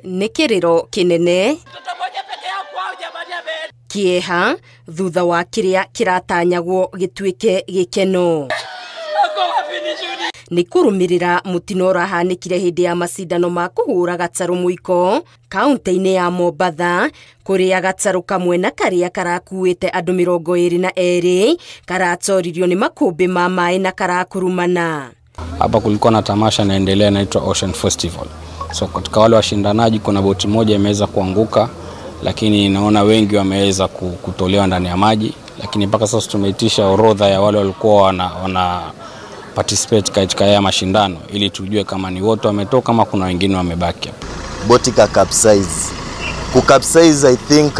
Nikiriro kinene kieha thutha wa kiria kiratanyagwo gituike gikeno ni kurumirira mutino urahanikire hindi ya macindano ma kuhura gataro muiko kaunti-ini ya Mombatha kuria gataro kamwe na karia karakuite andu 22 karatoririo ni makumbi ma mai na karakurumana. Hapa kulikuwa na tamasha inaendelea inaitwa Ocean Festival. So katika wale washindanaji kuna boti moja imeweza kuanguka, lakini naona wengi wameweza kutolewa ndani ya maji, lakini mpaka sasa tumeitisha orodha ya wale walikuwa wana participate katika haya mashindano ili tujue kama ni wote wametoka kama kuna wengine wamebaki. Boti ka capsize. Ku capsize I think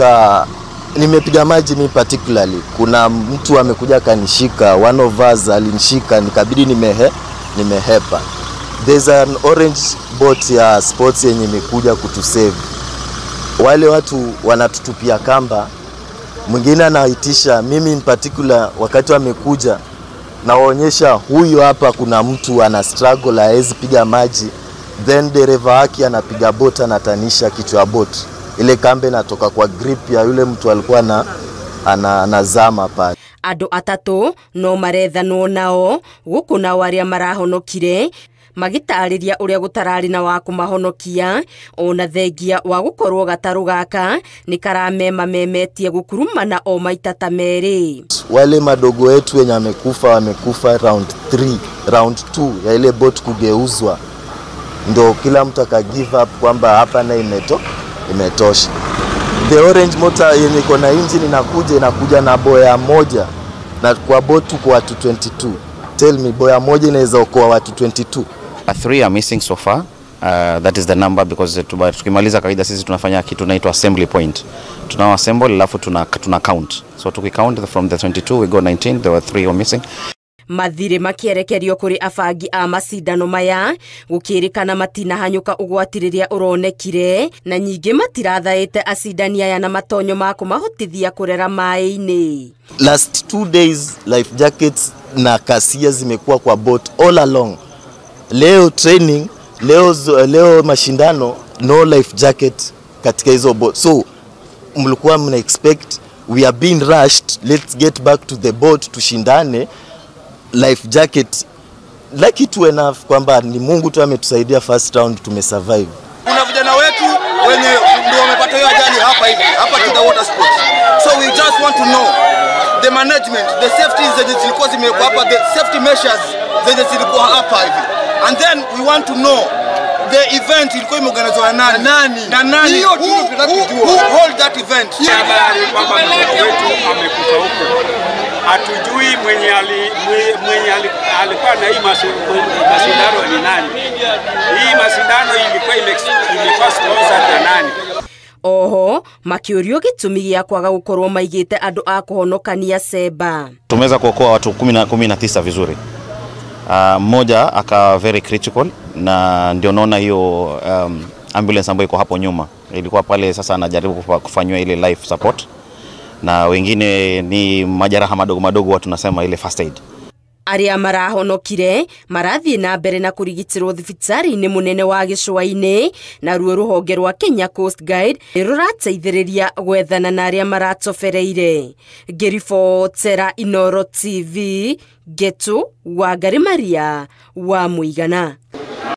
nimepiga maji mimi particularly. Kuna mtu amekuja kanishika, one of us alinishika nikabidi nimehepa. There's an orange boat ya sports yenye imekuja kutusave. Wale watu wanatutupia kamba. Mwingine anaitisha, mimi in particular wakati wamekuja naonyesha huyu hapa kuna mtu ana struggle haezi piga maji, then dereva wake anapiga boat anatanisha kichwa boat. Ile kambe natoka kwa grip ya yule mtu alikuwa anazama pale. Andu atatu no marethanwo nao gukuna waria marahonokire magitariria uria gutarari na wa kumahonokia ona thengia wa gukorwo gataru gaka ni karamemamemetie gukurumana o maita ta meri. Wale madogo wetu wenye wamekufa round 3 round 2 ya ile boat kugeuzwa, ndo kila mtu aka give up kwamba hapa na imetosha. The orange motor yenye kona engine inakuja na boya moja, na kwa boat kwa watu 22. Tell me, boya moja inaweza okoa watu 22? 3 are missing so far. That is the number because tukimaliza kawaida sisi tunafanya kitu inaitwa assembly point. Tuna assemble alafu tuna count. So tukicount from the 22 we go 19, there were 3 were missing. Mathire makierekerio kuri afangi a macindano maya gukirikana matina hanyuka ugwatiriria uronekire na nyingi matirathaite acindani aya na matonyo ma kumahotithia kurera mai-ini. Last 2 days life jackets na kasia zimekuwa kwa boat all along. Leo training, leo mashindano, no life jacket katika hizo boat. So mlikuwa mna expect we are being rushed, let's get back to the boat tushindane. Life jacket lucky to enough kwamba ni Mungu tu ametusaidia first round tumesurvive. Kuna vijana wetu wenye ndio wamepata hiyo ajali hapa Kinda Water Sports. So we just want to know the management, the safety zenye zilikuwa zimekuwa hapa, the safety measures zenye zilikuwa hapa hivi. And then we want to know the event ilikuwa imeorganizwa na nani? Hiyo who hold that event? Habari kwamba mtu wetu amekufa huko. Hatujui mwenye alikuwa na hii mashindano ni nani. Hii mashindano ilikuwa sponsor na nani? Oho makiurio gitumi gia kwaga gukorwo maigite andu a kuhonokania Seba. Tumeweza kuokoa watu 19 vizuri. Mmoja aka very critical na ndio naona hiyo ambulance ambayo iko hapo nyuma ilikuwa pale sasa anajaribu kufanywa ile life support, na wengine ni majeraha madogo watu nasema ile first aid. Aria marahonokire marathie na mbere na kurigitirwo thibitari-ini munene wa Gicũa-ini na ruo ruhonge rwa Kenya Coast Guide rurateithĩrĩria gwethana na aria maratobereire. Ngiribotera Inooro TV, Getu Wangari Maria wa Muigana.